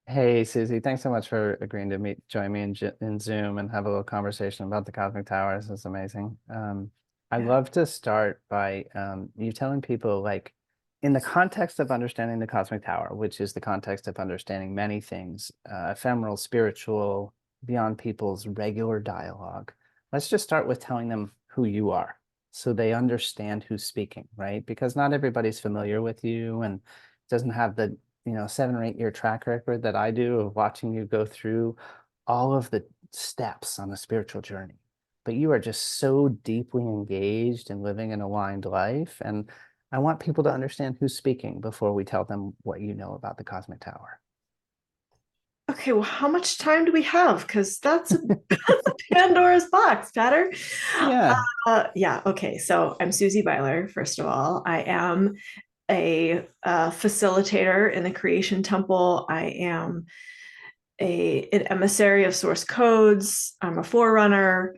Hey, Susie, thanks so much for agreeing to join me in Zoom and have a little conversation about the cosmic towers. It's amazing. I'd Yeah. love to start by you telling people, like, in the context of understanding the cosmic tower, which is the context of understanding many things, ephemeral, spiritual, beyond people's regular dialogue. Let's just start with telling them who you are so they understand who's speaking, right? Because not everybody's familiar with you and doesn't have the 7 or 8 year track record that I do of watching you go through all of the steps on a spiritual journey. But you are just so deeply engaged in living an aligned life. And I want people to understand who's speaking before we tell them what you know about the cosmic tower. Okay, well, how much time do we have? Because that's a Pandora's box, Patter. Yeah. Yeah, okay. So I'm Susie Beiler, first of all. I am a facilitator in the Creation Temple. I am an emissary of source codes. I'm a forerunner.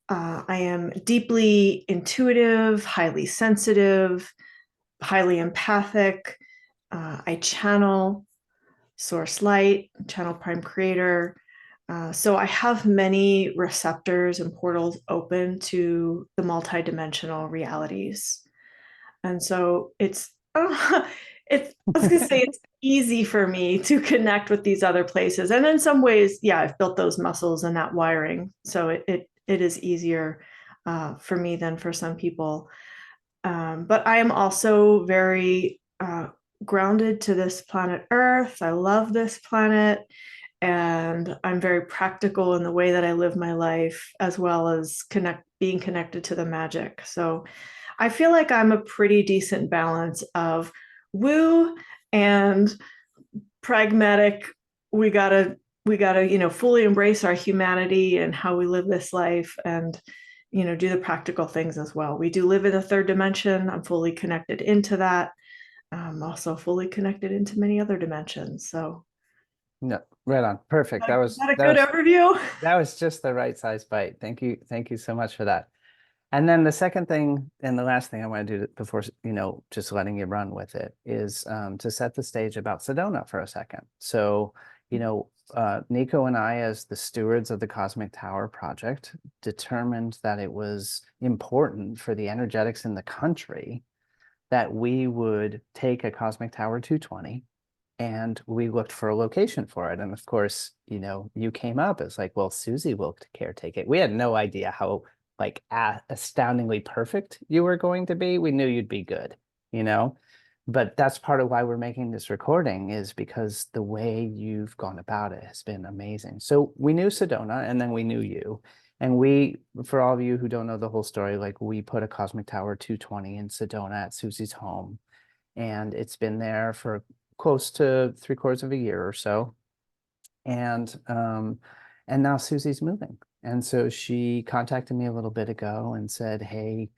I am deeply intuitive, highly sensitive, highly empathic. I channel source light, channel prime creator. So I have many receptors and portals open to the multidimensional realities. And so I was gonna say it's easy for me to connect with these other places. And in some ways, yeah, I've built those muscles and that wiring. So it is easier for me than for some people. But I am also very grounded to this planet Earth. I love this planet, and I'm very practical in the way that I live my life, as well as being connected to the magic. So I feel like I'm a pretty decent balance of woo and pragmatic. We gotta fully embrace our humanity and how we live this life, and do the practical things as well. We do live in a third dimension. I'm fully connected into that. I'm also fully connected into many other dimensions. So No, right on. Perfect. is that a good overview? That was just the right size bite. Thank you. Thank you so much for that. And then the second thing and the last thing I want to do before, just letting you run with it is to set the stage about Sedona for a second. So, Nico and I, as the stewards of the Cosmic Tower project, determined that it was important for the energetics in the country that we would take a Cosmic Tower 220, and we looked for a location for it. And of course, you came up as like, well, Susie will caretake it. We had no idea how like astoundingly perfect you were going to be. We knew you'd be good, you know? But that's part of why we're making this recording, is because the way you've gone about it has been amazing. So we knew Sedona, and then we knew you. And for all of you who don't know the whole story, like, we put a Cosmic Tower 220 in Sedona at Susie's home, and it's been there for close to 3/4 of a year or so. And now Susie's moving. And so she contacted me a little bit ago and said, hey,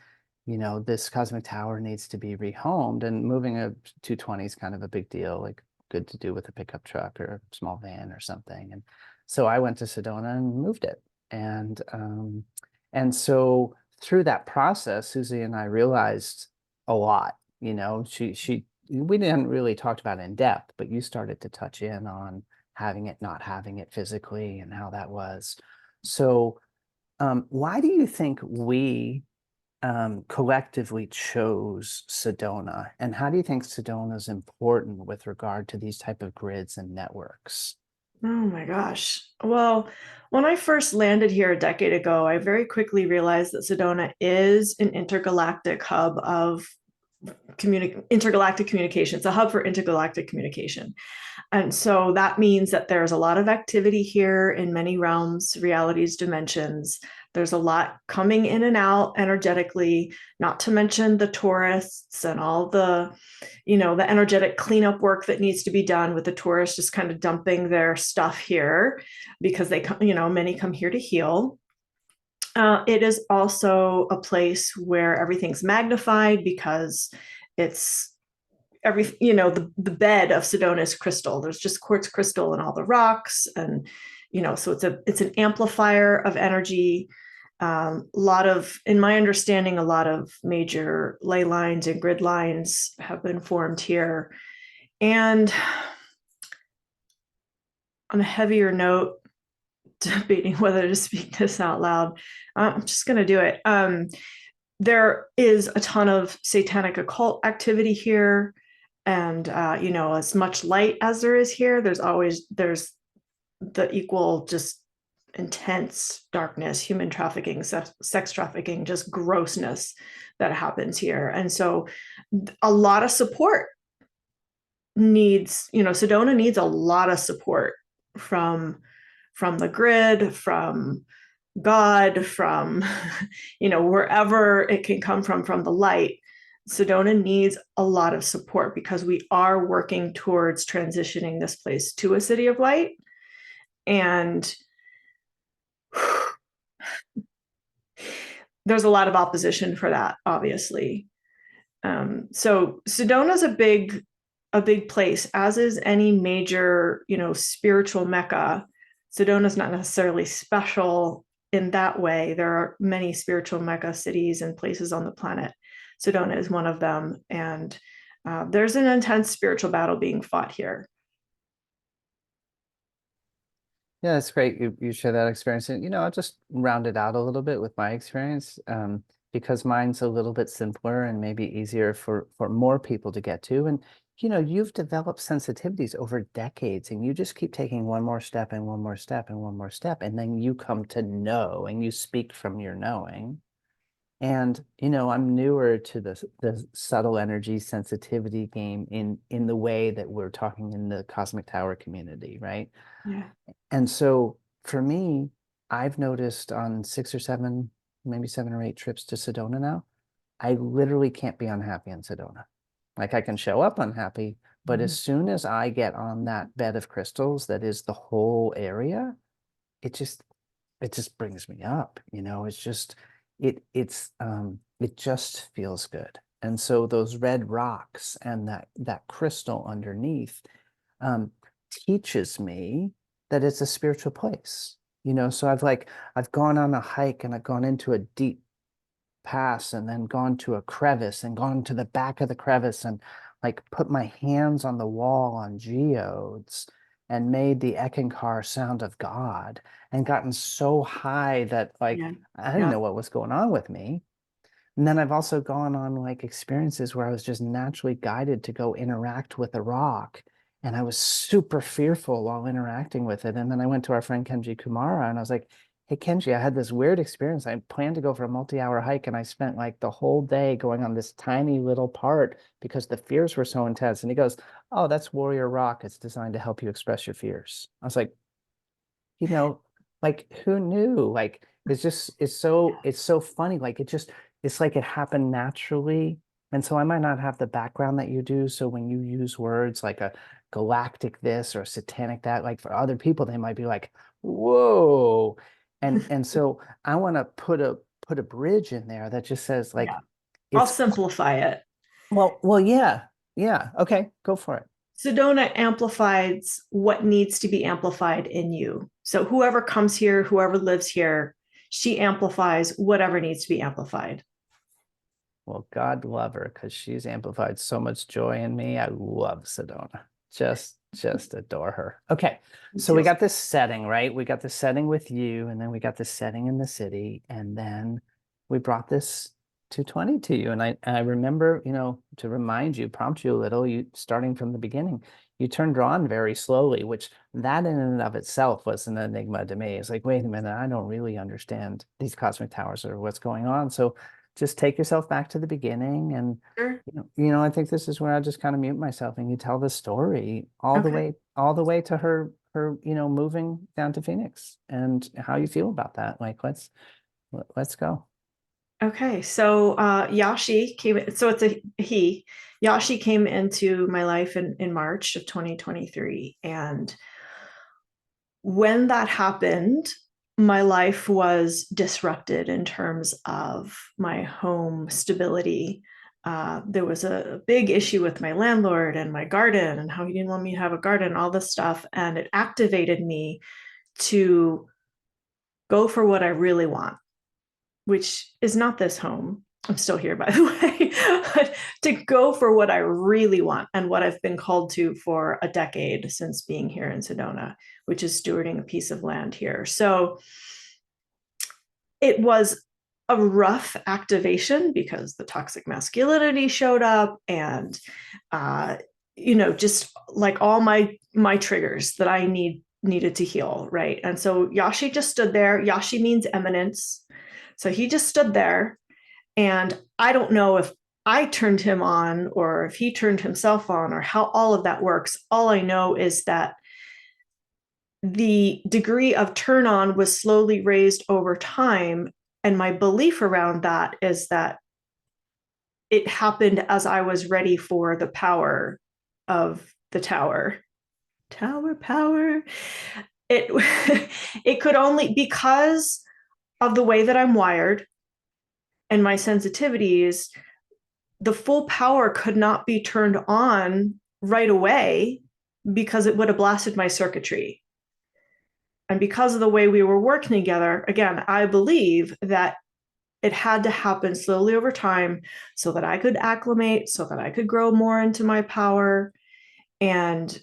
this cosmic tower needs to be rehomed, and moving a 220 is kind of a big deal, like good to do with a pickup truck or a small van or something. And so I went to Sedona and moved it. And so through that process, Susie and I realized a lot. She we didn't really talk about it in depth, but you started to touch in on having it, not having it physically, and how that was. So, why do you think we collectively chose Sedona, and how do you think Sedona is important with regard to these type of grids and networks? Oh my gosh. Well, when I first landed here a decade ago, I very quickly realized that Sedona is an intergalactic hub of intergalactic communication. It's a hub for intergalactic communication. And so that means that there's a lot of activity here in many realms, realities, dimensions. There's a lot coming in and out energetically, not to mention the tourists and all the energetic cleanup work that needs to be done with the tourists just kind of dumping their stuff here because many come here to heal. It is also a place where everything's magnified because it's the bed of Sedona is crystal. There's just quartz crystal in all the rocks, and so it's an amplifier of energy. In my understanding, a lot of major ley lines and grid lines have been formed here, and on a heavier note, debating whether to speak this out loud. I'm just going to do it. There is a ton of satanic occult activity here. And, as much light as there is here, there's the equal just intense darkness, human trafficking, sex trafficking, just grossness that happens here. And so a lot of support Sedona needs a lot of support from the grid, from God, from wherever it can come from the light. Sedona needs a lot of support because we are working towards transitioning this place to a city of light. And there's a lot of opposition for that, obviously. So Sedona's a big place, as is any major, spiritual mecca. Sedona's not necessarily special in that way. There are many spiritual mecca cities and places on the planet. Sedona is one of them. And there's an intense spiritual battle being fought here. Yeah, that's great. You share that experience. And, I'll just round it out a little bit with my experience, because mine's a little bit simpler and maybe easier for more people to get to. And, you've developed sensitivities over decades, and you just keep taking one more step and one more step and one more step. And then you come to know, and you speak from your knowing. And, I'm newer to the subtle energy sensitivity game in the way that we're talking in the Cosmic Tower community, right? Yeah. And so for me, I've noticed on 6 or 7, maybe 7 or 8 trips to Sedona now, I literally can't be unhappy in Sedona. Like, I can show up unhappy, but as soon as I get on that bed of crystals that is the whole area, it just brings me up. It just feels good. And so those red rocks and that crystal underneath teaches me that it's a spiritual place. So I've gone on a hike, and I've gone into a deep pass, and then gone to a crevice, and gone to the back of the crevice, and like put my hands on the wall on geodes, and made the Ekankar sound of God, and gotten so high that I didn't know what was going on with me. And then I've also gone on like experiences where I was just naturally guided to go interact with a rock. And I was super fearful while interacting with it. And then I went to our friend Kenji Kumara, and I was like, hey, Kenji, I had this weird experience. I planned to go for a multi-hour hike, and I spent like the whole day going on this tiny little part because the fears were so intense. And he goes, oh, that's Warrior Rock. It's designed to help you express your fears. I was like, like, who knew? Like, it's so funny. Like, it's like it happened naturally. And so I might not have the background that you do. So when you use words like a galactic this or a satanic that, like for other people, they might be like, whoa. And so I want to put a bridge in there that just says like, I'll simplify it. Well, yeah. Yeah. Okay, go for it. Sedona amplifies what needs to be amplified in you. So whoever comes here, whoever lives here, she amplifies whatever needs to be amplified. Well, God love her, because she's amplified so much joy in me. I love Sedona. Just adore her. Okay. So we got this setting, right? We got the setting with you, and then we got the setting in the city, and then we brought this 220 to you. And I remember, to remind you, prompt you a little, you starting from the beginning, you turned on very slowly, which that in and of itself was an enigma to me. It's like, wait a minute, I don't really understand these cosmic towers or what's going on. So just take yourself back to the beginning. And Sure. I think this is where I just kind of mute myself, and you tell the story all the way to her moving down to Phoenix, and how you feel about that. Like, let's go. Okay, so Yashi came. So it's a he. Yashi came into my life in March of 2023, and when that happened, my life was disrupted in terms of my home stability. There was a big issue with my landlord and my garden, and how he didn't want me to have a garden, all this stuff, and it activated me to go for what I really want, which is not this home. I'm still here, by the way, but to go for what I really want and what I've been called to for a decade since being here in Sedona, which is stewarding a piece of land here. So it was a rough activation because the toxic masculinity showed up, and just like all my triggers that I needed to heal, right? And so Yashi just stood there. Yashi means eminence. So he just stood there, and I don't know if I turned him on or if he turned himself on or how all of that works. All I know is that the degree of turn on was slowly raised over time. And my belief around that is that it happened as I was ready for the power of the tower. Tower power. It it could only, because of the way that I'm wired and my sensitivities, the full power could not be turned on right away because it would have blasted my circuitry. And because of the way we were working together, again, I believe that it had to happen slowly over time so that I could acclimate, so that I could grow more into my power, and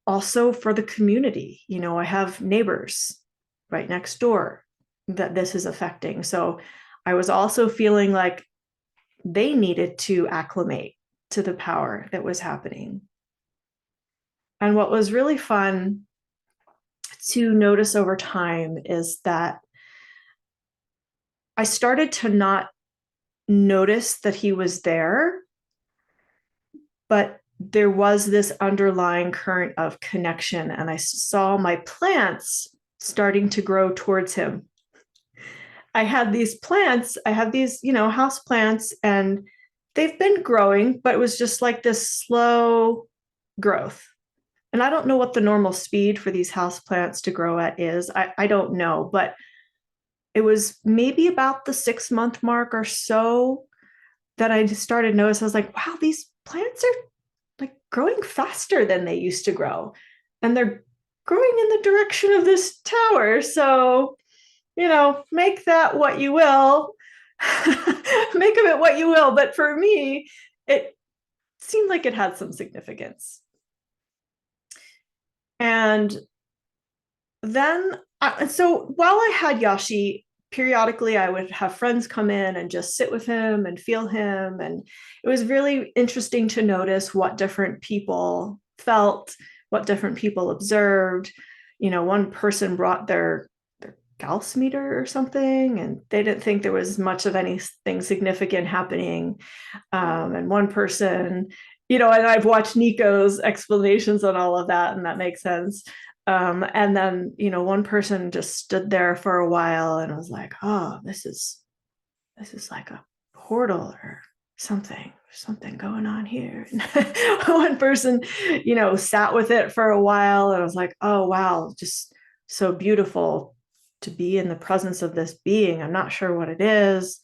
also for the community. I have neighbors right next door that this is affecting. So I was also feeling like they needed to acclimate to the power that was happening. And what was really fun to notice over time is that I started to not notice that he was there, but there was this underlying current of connection, and I saw my plants starting to grow towards him. I have these house plants, and they've been growing, but it was just like this slow growth. And I don't know what the normal speed for these house plants to grow at is. I don't know, but it was maybe about the 6-month mark or so that I just started noticing. I was like, wow, these plants are like growing faster than they used to grow. And they're growing in the direction of this tower. So, make that what you will. Make of it what you will. But for me, it seemed like it had some significance. And then, so while I had Yashi, periodically I would have friends come in and just sit with him and feel him. And it was really interesting to notice what different people felt, what different people observed. One person brought their Gauss meter or something, and they didn't think there was much of anything significant happening. And one person, and I've watched Nico's explanations on all of that, and that makes sense. And then, one person just stood there for a while and was like, oh, this is like a portal or something going on here. And one person, sat with it for a while and was like, oh, wow, just so beautiful to be in the presence of this being. I'm not sure what it is,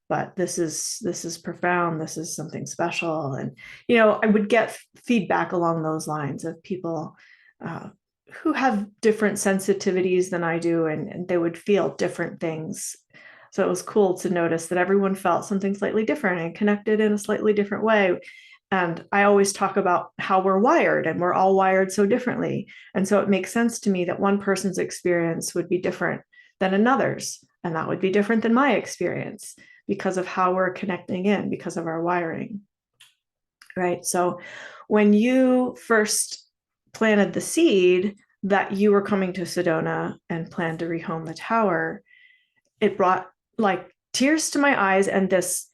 but this is profound. This is something special. And, I would get feedback along those lines of people who have different sensitivities than I do, and they would feel different things. So it was cool to notice that everyone felt something slightly different and connected in a slightly different way. And I always talk about how we're wired, and we're all wired so differently. And so it makes sense to me that one person's experience would be different than another's, and that would be different than my experience because of how we're connecting in, because of our wiring. Right? So when you first planted the seed that you were coming to Sedona and planned to rehome the tower, it brought like tears to my eyes and this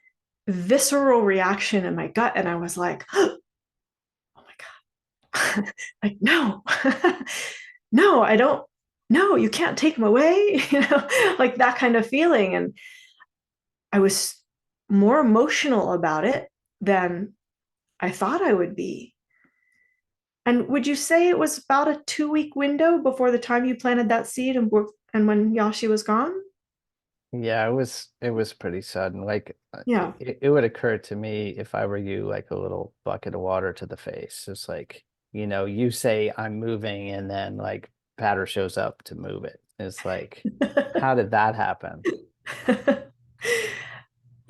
visceral reaction in my gut. And I was like, oh my God, like, no, no, I don't, no, you can't take him away, like that kind of feeling. And I was more emotional about it than I thought I would be. And would you say it was about a 2-week window before the time you planted that seed and when Yashi was gone? Yeah, it was pretty sudden. Like Yeah. it would occur to me if I were you, like a little bucket of water to the face. It's like, you say I'm moving and then like Patter shows up to move it. It's like, how did that happen?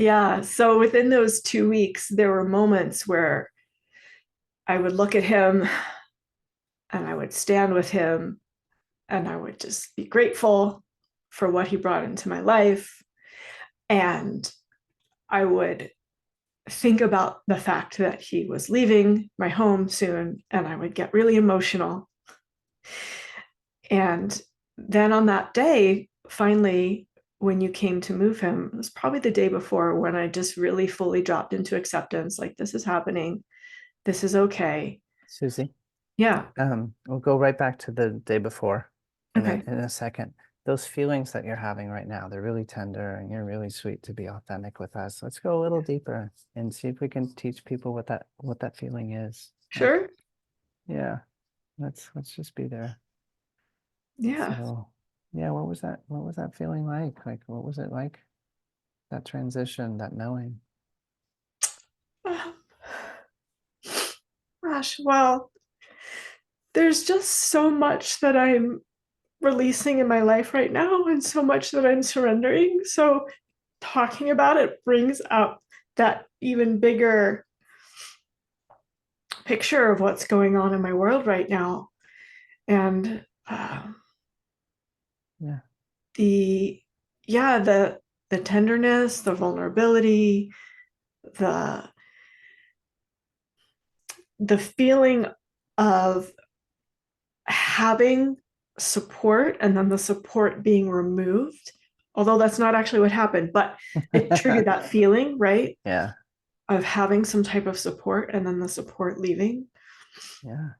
Yeah. So within those 2 weeks, there were moments where I would look at him and I would stand with him and I would just be grateful for what he brought into my life. And I would think about the fact that he was leaving my home soon, and I would get really emotional. And then on that day, finally, when you came to move him, it was probably the day before when I just really fully dropped into acceptance, like, this is happening. This is okay. Susie, Yeah. we'll go right back to the day before Okay. in a second. Those feelings that you're having right now, they're really tender and you're really sweet to be authentic with us. Let's go a little deeper and see if we can teach people what that feeling is. Like, Sure. yeah, let's just be there. Yeah. So, yeah, what was that feeling like? Like, what was it like? That transition, that knowing. Gosh, well, there's just so much that I'm releasing in my life right now and so much that I'm surrendering. So talking about it brings up that even bigger picture of what's going on in my world right now. And Yeah. the yeah, the tenderness, the vulnerability, the the feeling of having support and then the support being removed, although that's not actually what happened, but it triggered that feeling, right? Yeah. Of having some type of support and then the support leaving. Yeah.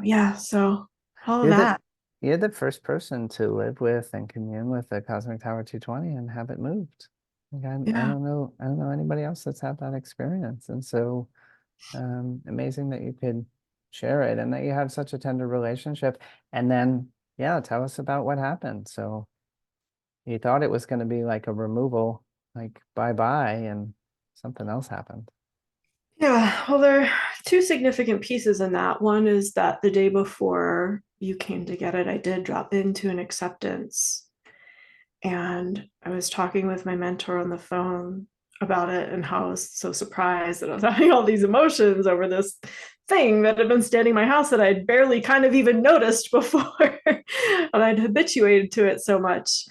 Yeah, so all of You're the that. you're the first person to live with and commune with the Cosmic Tower 220 and have it moved. Like Yeah. I don't know anybody else that's had that experience. And so amazing that you could share it and that you have such a tender relationship. And then yeah, tell us about what happened. So you thought it was going to be like a removal, like bye-bye, and something else happened. Yeah, well, there are two significant pieces in that. One is that the day before you came to get it, I did drop into an acceptance. And I was talking with my mentor on the phone about it and how I was so surprised that I was having all these emotions over this thing that had been standing in my house that I'd barely kind of even noticed before. And I'd habituated to it so much.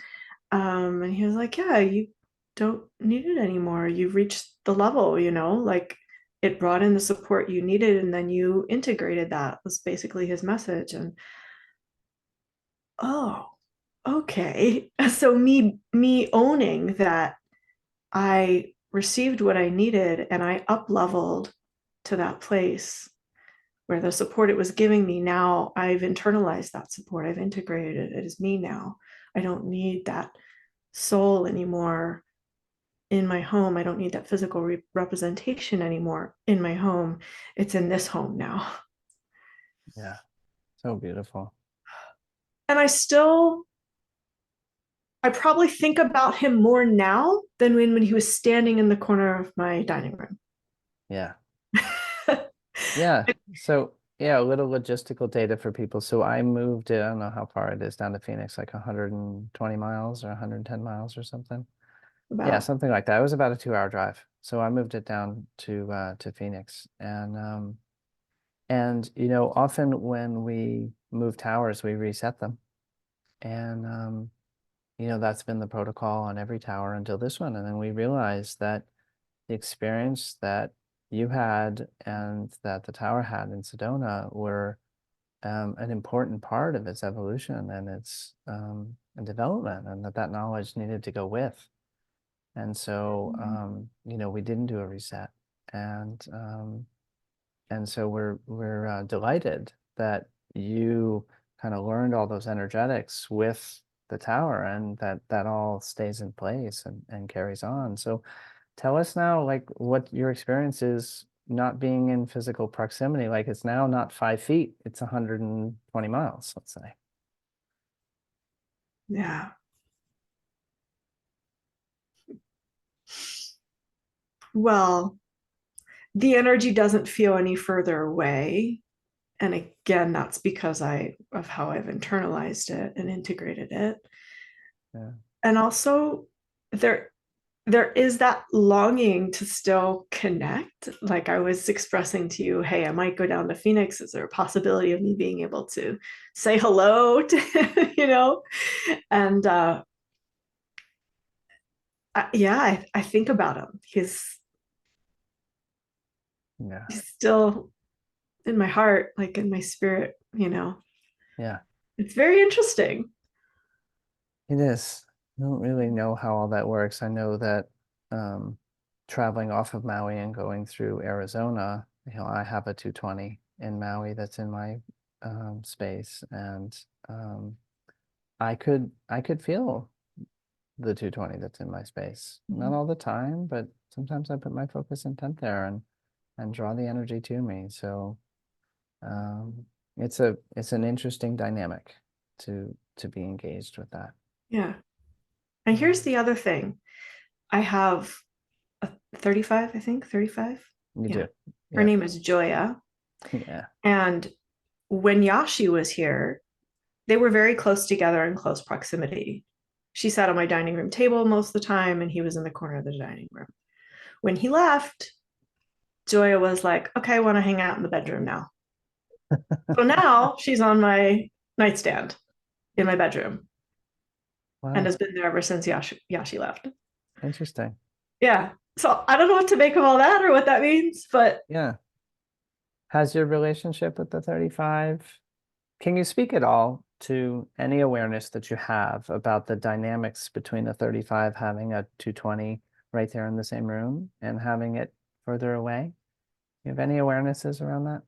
And he was like, yeah, you don't need it anymore. You've reached the level, like it brought in the support you needed, and then you integrated that, was basically his message. And oh, okay. So me owning that I received what I needed and I up leveled to that place where the support it was giving me, now I've internalized that support. I've integrated it. It is me now. I don't need that soul anymore in my home. I don't need that physical representation anymore in my home. It's in this home now. Yeah. So beautiful. And I probably think about him more now than when he was standing in the corner of my dining room. Yeah. Yeah. So yeah, a little logistical data for people. So I moved, I don't know how far it is down to Phoenix, like 120 miles or 110 miles or something. Yeah, About, something like that. It was about a 2 hour drive. So I moved it down to Phoenix. And you know, often when we move towers, we reset them. And you know, that's been the protocol on every tower until this one. And then we realized that the experience that you had and that the tower had in Sedona were an important part of its evolution and its development, and that knowledge needed to go with. And so, you know, we didn't do a reset, and so we're delighted that you kind of learned all those energetics with the tower, and that all stays in place and carries on. So tell us now, like, what your experience is not being in physical proximity. Like, it's now not 5 feet, it's 120 miles, let's say. yeah. Well, the energy doesn't feel any further away. And again, that's because of how I've internalized it and integrated it. Yeah. And also there there is that longing to still connect. Like I was expressing to you, hey, I might go down to Phoenix. Is there a possibility of me being able to say hello to, And I think about him. Yeah. He's still in my heart, like in my spirit. Yeah. It's very interesting. It is. I don't really know how all that works. I know that um, traveling off of Maui and going through Arizona, I have a 220 in Maui that's in my space, and um, I could feel the 220 that's in my space. Not all the time, but sometimes I put my focus intent there and draw the energy to me. So um, it's an interesting dynamic to be engaged with that. Yeah. And here's the other thing. I have a 35, I think, 35. You Yeah. do. Her Yeah. name is Joya. Yeah. And when Yashi was here, they were very close together in close proximity. She sat on my dining room table most of the time, and he was in the corner of the dining room. When he left, Joya was like, okay, I want to hang out in the bedroom now. So now she's on my nightstand in my bedroom and Wow. has been there ever since Yashi left. Interesting. Yeah. So I don't know what to make of all that or what that means, but Yeah. Has your relationship with the 35, can you speak at all to any awareness that you have about the dynamics between the 35 having a 220 right there in the same room and having it further away? You have any awarenesses around that?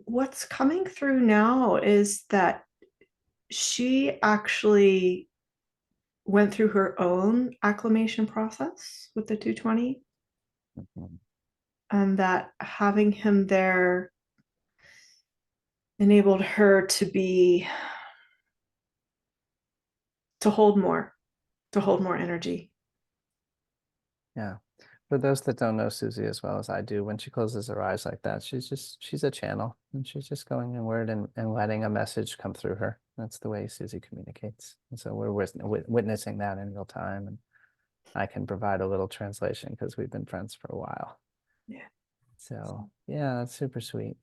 what's coming through now is that she actually went through her own acclimation process with the 220, Mhm. and that having him there enabled her to hold more energy. Yeah. For those that don't know Susie as well as I do, when she closes her eyes like that, she's a channel and she's just going inward and letting a message come through her. That's the way Susie communicates. And so we're witnessing that in real time. And I can provide a little translation because we've been friends for a while. Yeah. So yeah, that's super sweet.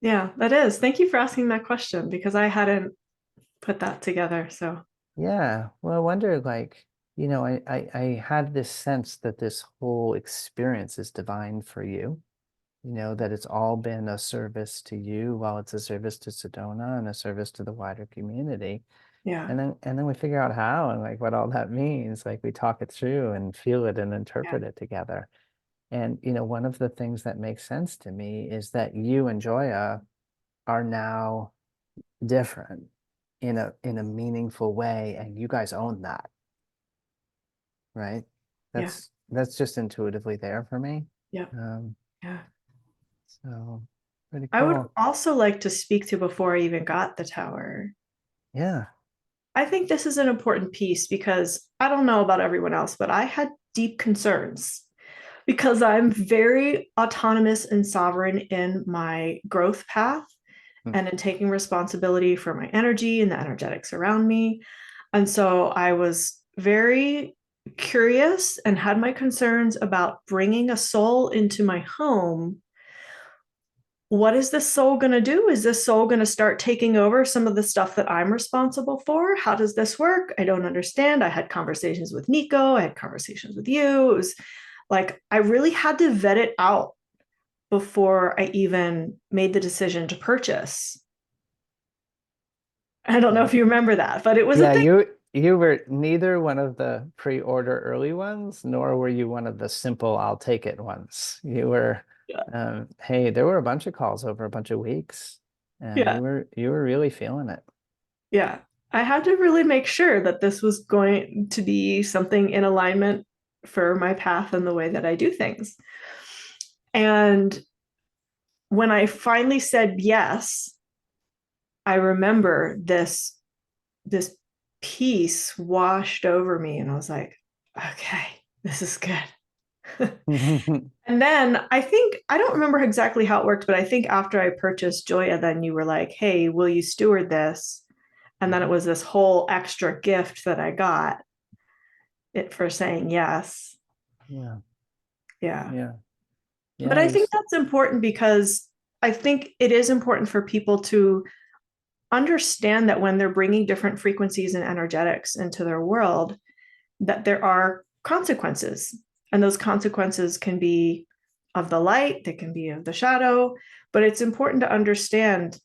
Yeah, that is. Thank you for asking that question because I hadn't put that together. So Yeah. Well, I wonder, like, I had this sense that this whole experience is divine for you. That it's all been a service to you while it's a service to Sedona and a service to the wider community. yeah, And then we figure out how and like what all that means. Like we talk it through and feel it and yeah, interpret it together. And one of the things that makes sense to me is that you and Joya are now different in a meaningful way, and you guys own that, right? yeah, That's just intuitively there for me. yeah, Um, yeah. so pretty I would cool. also like to speak to before I even got the tower. Yeah. I think this is an important piece because I don't know about everyone else, but I had deep concerns because I'm very autonomous and sovereign in my growth path Mm. and in taking responsibility for my energy and the energetics around me. And so I was very curious and had my concerns about bringing a soul into my home. What is this soul going to do? Is this soul going to start taking over some of the stuff that I'm responsible for? How does this work? I don't understand. I had conversations with Nico, I had conversations with you. It was like I really had to vet it out before I even made the decision to purchase. I don't know Yeah. if you remember that, but it was a Yeah, thing. you were neither one of the pre-order early ones, nor were you one of the simple I'll take it ones. You were, Yeah. hey, there were a bunch of calls over a bunch of weeks, and Yeah. you were really feeling it. Yeah. I had to really make sure that this was going to be something in alignment for my path and the way that I do things. And when I finally said yes, I remember this peace washed over me and I was like, okay, this is good. And then I think I don't remember exactly how it worked, but I think after I purchased Joya, then you were like, hey, will you steward this? And then it was this whole extra gift that I got it for saying yes. Yeah. Yeah. Yeah. But I think Yes. that's important because I think it is important for people to understand that when they're bringing different frequencies and energetics into their world, that there are consequences. And those consequences can be of the light, they can be of the shadow, but it's important to understand,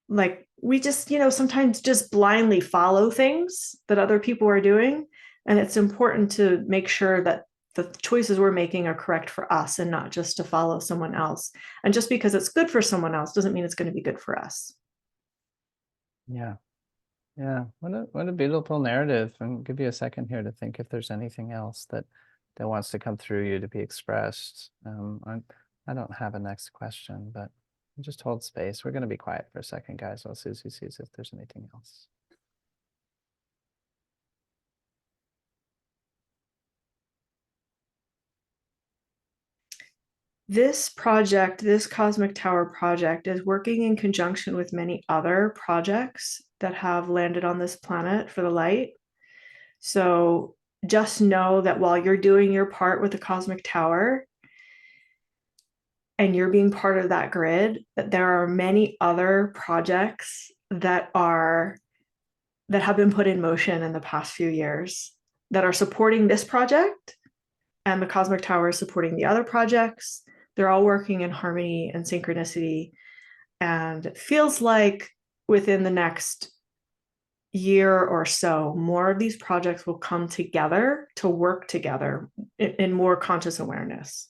like, we just, sometimes just blindly follow things that other people are doing. And it's important to make sure that the choices we're making are correct for us and not just to follow someone else. And just because it's good for someone else doesn't mean it's going to be good for us. Yeah. Yeah. What a beautiful narrative. And give you a second here to think if there's anything else that wants to come through you to be expressed. I don't have a next question, but just hold space. We're going to be quiet for a second, guys, while Susie sees if there's anything else. This project, this Cosmic Tower project, is working in conjunction with many other projects that have landed on this planet for the light. So just know that while you're doing your part with the Cosmic Tower and you're being part of that grid, that there are many other projects that have been put in motion in the past few years that are supporting this project, and the Cosmic Tower is supporting the other projects. They're all working in harmony and synchronicity. And it feels like within the next year or so, more of these projects will come together to work together in more conscious awareness.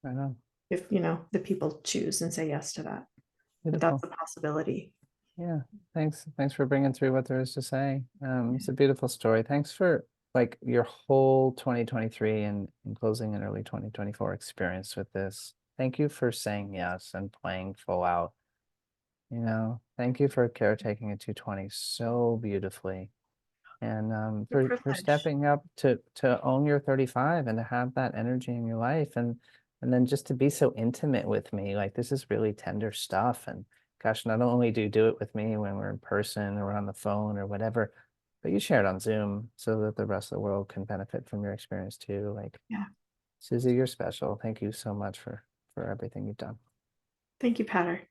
I know. If, the people choose and say yes to that. But Beautiful. that's a possibility. Yeah. Thanks for bringing through what there is to say. It's a beautiful story. Thanks for like your whole 2023 and closing an early 2024 experience with this. Thank you for saying yes and playing full out. Thank you for caretaking a 220 so beautifully. And for stepping up to own your 35 and to have that energy in your life and then just to be so intimate with me. Like, this is really tender stuff. And gosh, not only do you do it with me when we're in person or on the phone or whatever, but you share it on Zoom so that the rest of the world can benefit from your experience too. Like, Yeah. Susie, you're special. Thank you so much for everything you've done. Thank you, Patter.